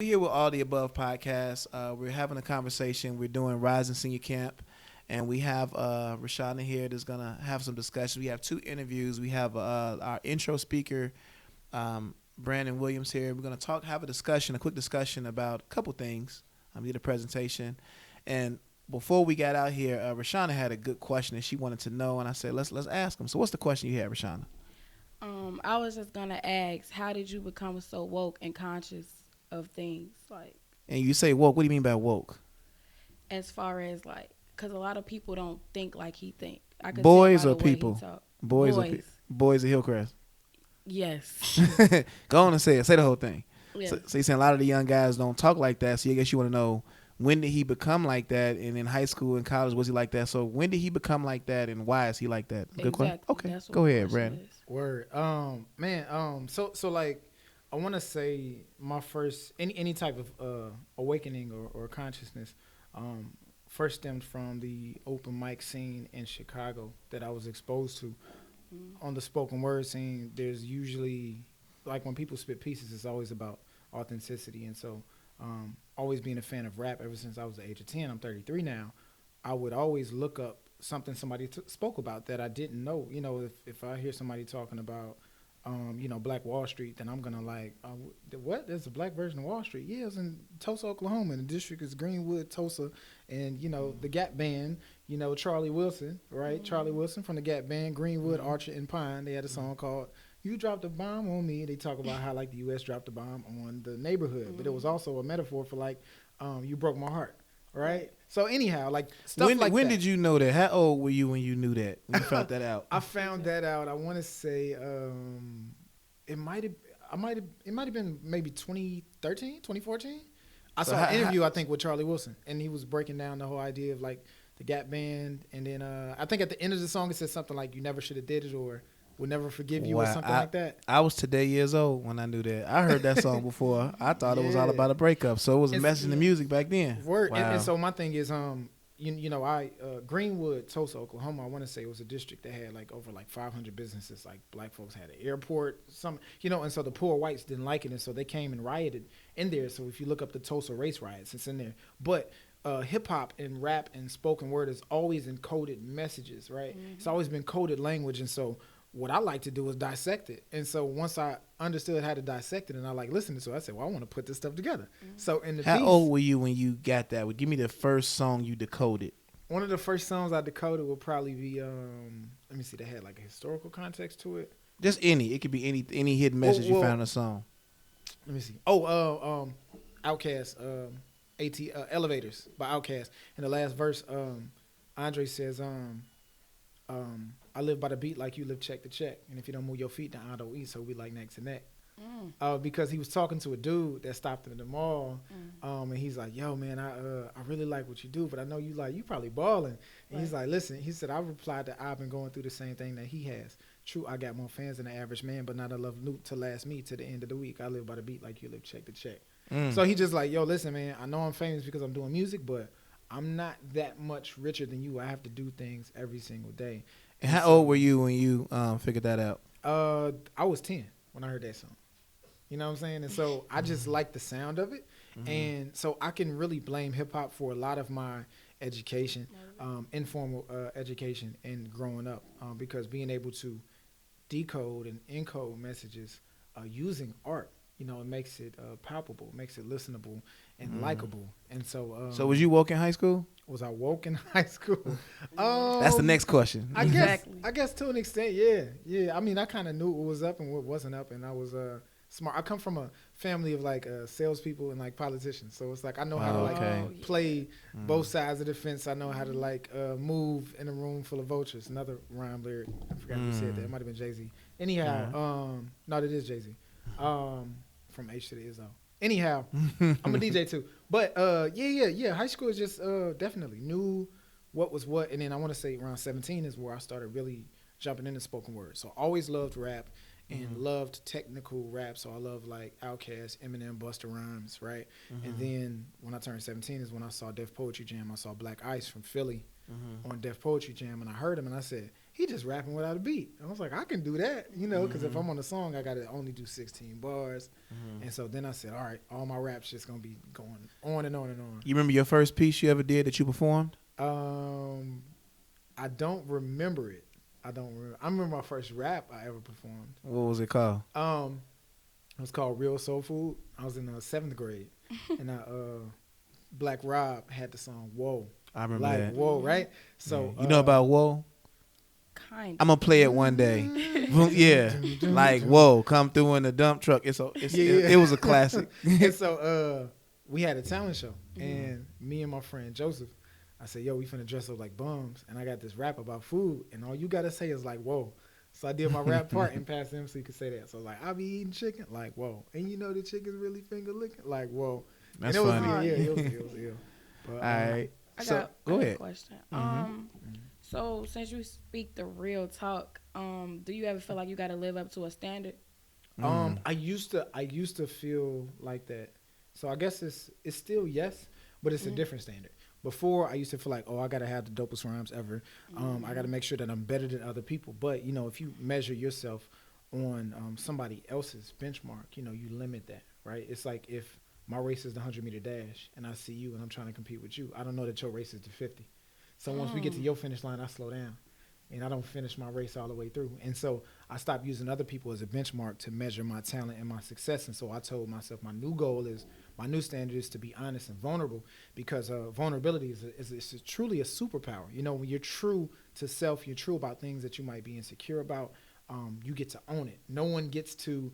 We're here with All the Above podcast. We're having a conversation. We're doing Rising Senior Camp, and we have Raushanah here that's gonna have some discussion. We have two interviews. We have our intro speaker, Brandon Williams here. We're gonna have a quick discussion about a couple things. Did a presentation, and before we got out here, Raushanah had a good question that she wanted to know, and I said let's ask him. So, what's the question you had, Raushanah? I was just gonna ask, how did you become so woke and conscious of things, like And you say woke. What do you mean by woke? as far as like, cause a lot of people don't think like he think. I could tell by Boys the or way he people? talk. Boys or Boys, boys of Hillcrest? yes, Go on and say it. Say the whole thing. yes, So you're saying a lot of the young guys don't talk like that. So I guess you want to know, when did he become like that? And in high school and college, was he like that? So when did he become like that, and why is he like that? Good question. exactly. Okay, That's what go the ahead, question Brandon. is. Word. Man. So like, I want to say my first any type of awakening or consciousness, first stemmed from the open mic scene in Chicago that I was exposed to. On the spoken word scene, there's usually, like, when people spit pieces, it's always about authenticity, and so always being a fan of rap ever since I was the age of 10. I'm 33 now. I would always look up something somebody spoke about that I didn't know. If I hear somebody talking about, Black Wall Street, then I'm gonna like, what? There's a black version of Wall Street. Yeah, it's in Tulsa, Oklahoma, and the district is Greenwood, Tulsa, and the Gap Band. Charlie Wilson, right? Charlie Wilson from the Gap Band, Greenwood, Archer, and Pine. They had a song called "You Dropped a Bomb on Me." They talk about how, like, the U.S. dropped a bomb on the neighborhood, but it was also a metaphor for, like, you broke my heart, right? So anyhow, like, stuff like When that. did you know that? How old were you when you knew that? When you found that out? I found that out. I want to say it might have. It might have been maybe 2013, 2014. I So saw an interview, I think, with Charlie Wilson, and he was breaking down the whole idea of, like, the Gap Band, and then I think at the end of the song it said something like, "You never should have did it," or "Will never forgive you," or Wow, something like that. I was today years old when I knew that. I heard that song before. I thought it was all Yeah. about a breakup. So it was a message in the music back then. Word. Wow. And so my thing is, I Greenwood, Tulsa, Oklahoma. I want to say it was a district that had, like, over, like, 500 businesses. Like, black folks had an airport, and so the poor whites didn't like it, and so they came and rioted in there. So if you look up the Tulsa race riots, it's in there. But hip hop and rap and spoken word is always encoded messages, right? It's always been coded language, and so what I like to do is dissect it. And so once I understood how to dissect it, and I like listening to it, I said, well, I want to put this stuff together. So in the How piece, old were you when you got that? Well, give me the first song you decoded. one of the first songs I decoded will probably be let me see, they had, like, a historical context to it. Just any. It could be any hidden message you found in a song. Let me see. Outkast, Elevators by Outkast. In the last verse, Andre says, I live by the beat like you live check to check. And if you don't move your feet, then I don't eat, so we like neck to neck. Because he was talking to a dude that stopped him in the mall, and he's like, "Yo, man, I really like what you do, but I know you probably balling." And he's like, "Listen," he said, "I replied that I've been going through the same thing that he has. True, I got more fans than the average man, but not enough loot to last me to the end of the week. I live by the beat like you live check to check." So he just like, "Yo, listen, man, I know I'm famous because I'm doing music, but I'm not that much richer than you. I have to do things every single day." And how old were you when you figured that out? I was 10 when I heard that song. You know what I'm saying? And so I just like the sound of it. And so I can really blame hip hop for a lot of my education, informal education, and growing up, because being able to decode and encode messages using art, it makes it palpable, makes it listenable and likable. And so, So was you woke in high school? was I woke in high school? That's the next question. I guess to an extent, yeah. I mean, I kind of knew what was up and what wasn't up, and I was smart. I come from a family of, like, salespeople and, like, politicians, so it's like I know how to, like, play both sides of the fence. I know how to, like, move in a room full of vultures. Another rhyme lyric. I forgot who said that. It might have been Jay-Z. Anyhow, no, that is Jay-Z. From H to the Izzo. Anyhow, I'm a DJ too. But yeah. High school is just definitely knew what was what, and then I want to say around 17 is where I started really jumping into spoken word. So I always loved rap and loved technical rap. So I love, like, Outkast, Eminem, Busta Rhymes, right? And then when I turned 17 is when I saw Def Poetry Jam. I saw Black Ice from Philly on Def Poetry Jam, and I heard him, and I said, he just rapping without a beat. I was like, I can do that, because if I'm on a song, I got to only do 16 bars. And so then I said, all right, all my raps just going to be going on and on and on. You remember your first piece you ever did that you performed? I don't remember it. I remember my first rap I ever performed. What was it called? It was called Real Soul Food. I was in 7th grade. And Black Rob had the song Whoa. I remember that. Whoa, right? So you know about Whoa? Kind of. I'm gonna play it one day. Yeah, like Whoa, come through in the dump truck. It was a classic. And so we had a talent show, and me and my friend Joseph, I said, yo, we finna dress up like bums, and I got this rap about food, and all you gotta say is like Whoa. So I did my rap part and passed him so he could say that. So I was like, I be eating chicken, like Whoa, and the chicken's really finger licking, like Whoa. That's and it funny. Was, it was ill. But, all right. Go ahead. A Question. So since you speak the real talk, do you ever feel like you got to live up to a standard? I used to feel like that. So I guess it's still yes, but it's a different standard. Before I used to feel like, I got to have the dopest rhymes ever. I got to make sure that I'm better than other people. But if you measure yourself on somebody else's benchmark, you limit that, right? It's like if my race is the 100-meter dash and I see you and I'm trying to compete with you, I don't know that your race is the 50. So once we get to your finish line, I slow down and I don't finish my race all the way through. And so I stopped using other people as a benchmark to measure my talent and my success. And so I told myself my new standard is to be honest and vulnerable, because vulnerability is truly a superpower. When you're true to self, you're true about things that you might be insecure about, you get to own it. No one gets to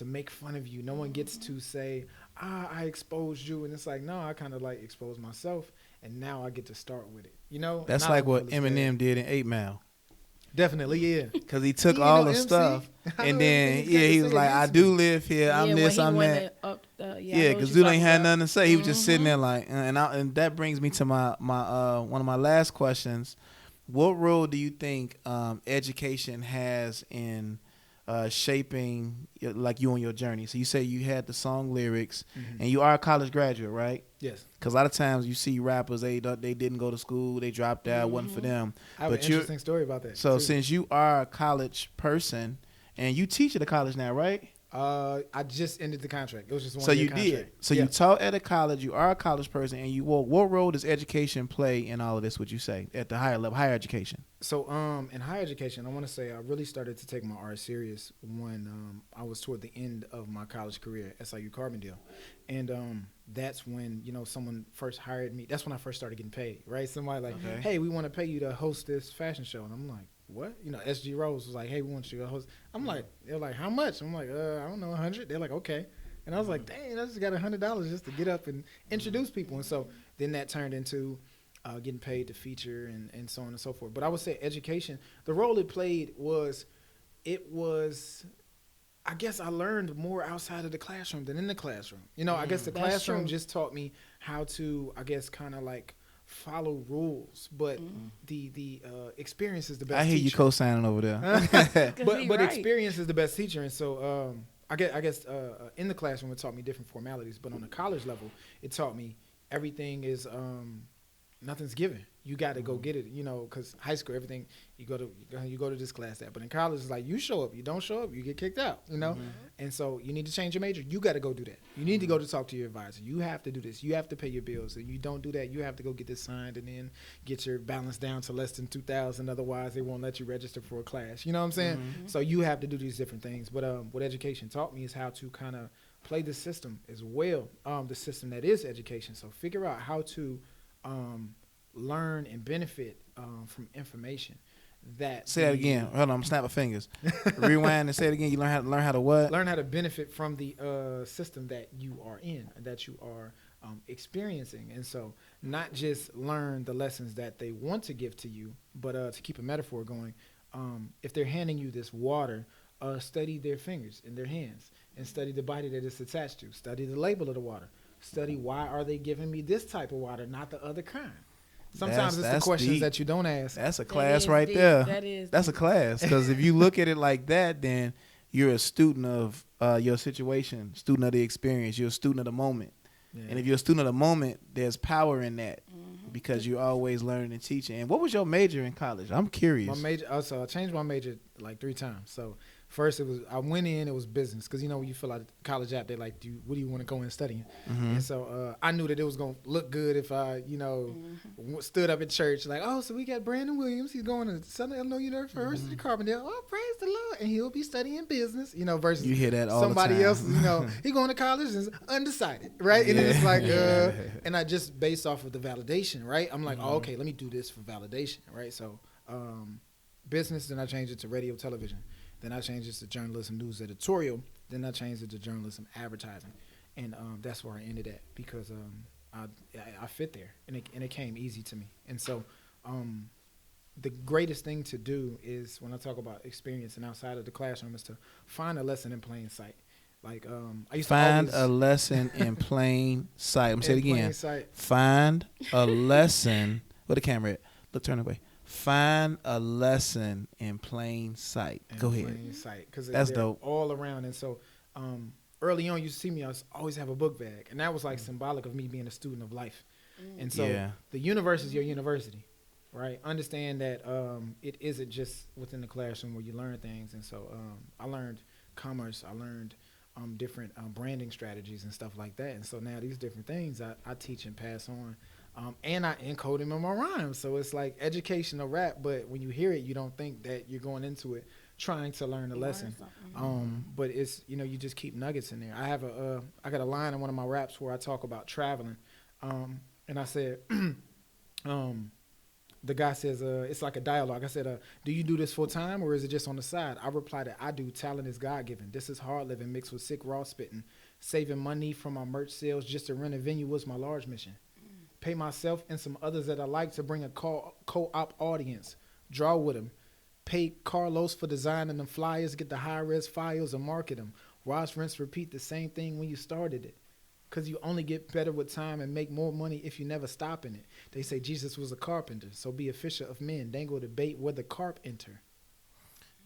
make fun of you. No one gets to say, I exposed you. And it's like, no, I kind of like exposed myself. And now I get to start with it, That's like what Eminem did in 8 Mile. Definitely, yeah. Because he took all the stuff, and then, he was like, I do live here. I'm this, I'm that. Because dude ain't had nothing to say. He was just sitting there like, and that brings me to my one of my last questions. What role do you think education has in shaping like you on your journey? So you say you had the song lyrics, and you are a college graduate, right? Yes. Because a lot of times you see rappers, they didn't go to school, they dropped out, wasn't for them. I have an interesting story about that. So since you are a college person, and you teach at a college now, right? I just ended the contract. It was just 1 So year you contract. did. So you taught at a college. You are a college person, and what role does education play in all of this? Would you say at the higher level, higher education? So in higher education, I want to say I really started to take my art serious when I was toward the end of my college career at SIU Carbondale, and that's when someone first hired me. That's when I first started getting paid. Right? Somebody like, hey, we want to pay you to host this fashion show, and I'm like, what? SG Rose was like, hey, we want you to host. I'm like, they're like, how much? I'm like, I don't know, 100. They're like, okay. And I was like, dang, I just got $100 just to get up and introduce people. And so then that turned into getting paid to feature and so on and so forth. But I would say education, the role it played was, I guess I learned more outside of the classroom than in the classroom. I guess the classroom just taught me how to, I guess, kind of like follow rules, but the experience is the best. I hear teacher. you co-signing over there. but experience is the best teacher, and so I guess in the classroom it taught me different formalities, but on the college level it taught me everything is nothing's given. You got to go get it, because high school, everything, you go to this class, that. But in college, it's like you show up. You don't show up, you get kicked out, And so you need to change your major. You got to go do that. You need to go to talk to your advisor. You have to do this. You have to pay your bills. If you don't do that, you have to go get this signed and then get your balance down to less than $2,000. Otherwise, they won't let you register for a class. You know what I'm saying? So you have to do these different things. But what education taught me is how to kind of play the system as well, the system that is education. So figure out how to learn and benefit from information. Say that again. Hold on, I'm snapping fingers. Rewind and say it again. You learn how to what? Learn how to benefit from the system that you are in, that you are experiencing. And so not just learn the lessons that they want to give to you, but to keep a metaphor going, if they're handing you this water, study their fingers and their hands and study the body that it's attached to. Study the label of the water. Study why are they giving me this type of water, not the other kind. Sometimes it's the questions deep. that you don't ask. That's a class right deep. There. That's deep. A class, because if you look at it like that, then you're a student of your situation, student of the experience. You're a student of the moment. Yeah. And if you're a student of the moment, there's power in that. because you're always learning and teaching. And what was your major in college? I'm curious. My major, so I changed my major like 3 times. So first I went in, it was business, because when you fill out the college app, they like, what do you want to go in and study? And so I knew that it was gonna look good if I, stood up at church like, oh, so we got Brandon Williams, he's going to Southern Illinois University, Carbondale. Oh, praise the Lord, and he'll be studying business, versus you hear that all somebody the time. else, he going to college and is undecided, right? And it's like, and I just based off of the validation, right? I'm like, oh, okay, let me do this for validation, right? So business, then I changed it to radio, television. Then I changed it to journalism, news, editorial. Then I changed it to journalism, advertising, and that's where I ended at, because I fit there, and it came easy to me. And so, the greatest thing to do is, when I talk about experiencing outside of the classroom, is to find a lesson in plain sight. Like I used find to always, a lesson in plain sight. I'm gonna say it again. Sight. Find a lesson. Where the camera at? Look, turn away. Find a lesson in plain sight. Go ahead. Plain sight, because that's they're dope. All around. And so early on, you see me, I always have a book bag, and that was like symbolic of me being a student of life. And so the universe is your university, right? Understand that it isn't just within the classroom where you learn things. And so I learned commerce. I learned different branding strategies and stuff like that. And so now these different things I teach and pass on. And I encode them in my rhymes. So it's like educational rap, but when you hear it, you don't think that you're going into it trying to learn a lesson. But it's, you just keep nuggets in there. I got a line in one of my raps where I talk about traveling. And I said, the guy says, it's like a dialogue. I said, do you do this full time, or is it just on the side? I reply that I do. Talent is God-given. This is hard living mixed with sick raw spitting. Saving money from my merch sales just to rent a venue was my large mission. Pay myself and some others that I like to bring a co-op audience. Draw with them. Pay Carlos for designing them flyers, get the high-res files and market them. Watch, rinse, repeat the same thing when you started it. Because you only get better with time and make more money if you never stop in it. They say Jesus was a carpenter, so be a fisher of men. Dangle the bait where the carp enter.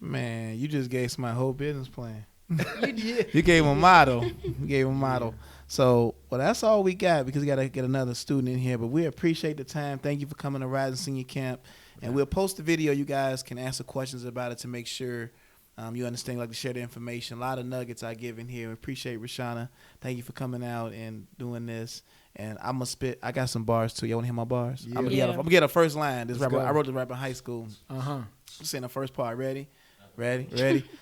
Man, you just gave my whole business plan. You did. You gave him a model. You gave him a model. So, that's all we got, because we got to get another student in here. But we appreciate the time. Thank you for coming to Rising Senior Camp. And we'll post the video. You guys can answer questions about it to make sure you understand, like to share the information. A lot of nuggets I give in here. We appreciate Raushanah. Thank you for coming out and doing this. And I'm going to spit. I got some bars, too. You want to hear my bars? Yeah. I'm going to get a first line. This rapper, go. I wrote this rap in high school. I'm saying the first part. Ready?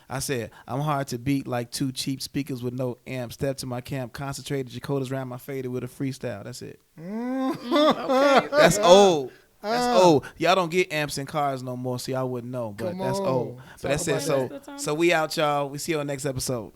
I said, I'm hard to beat like 2 cheap speakers with no amp. Step to my camp, concentrated, Dakota's round my fader with a freestyle. That's it. Okay. That's old. That's old. Y'all don't get amps in cars no more, so y'all wouldn't know. But Come that's on. old. But Talk that's it. about So we out, y'all. We see you on the next episode.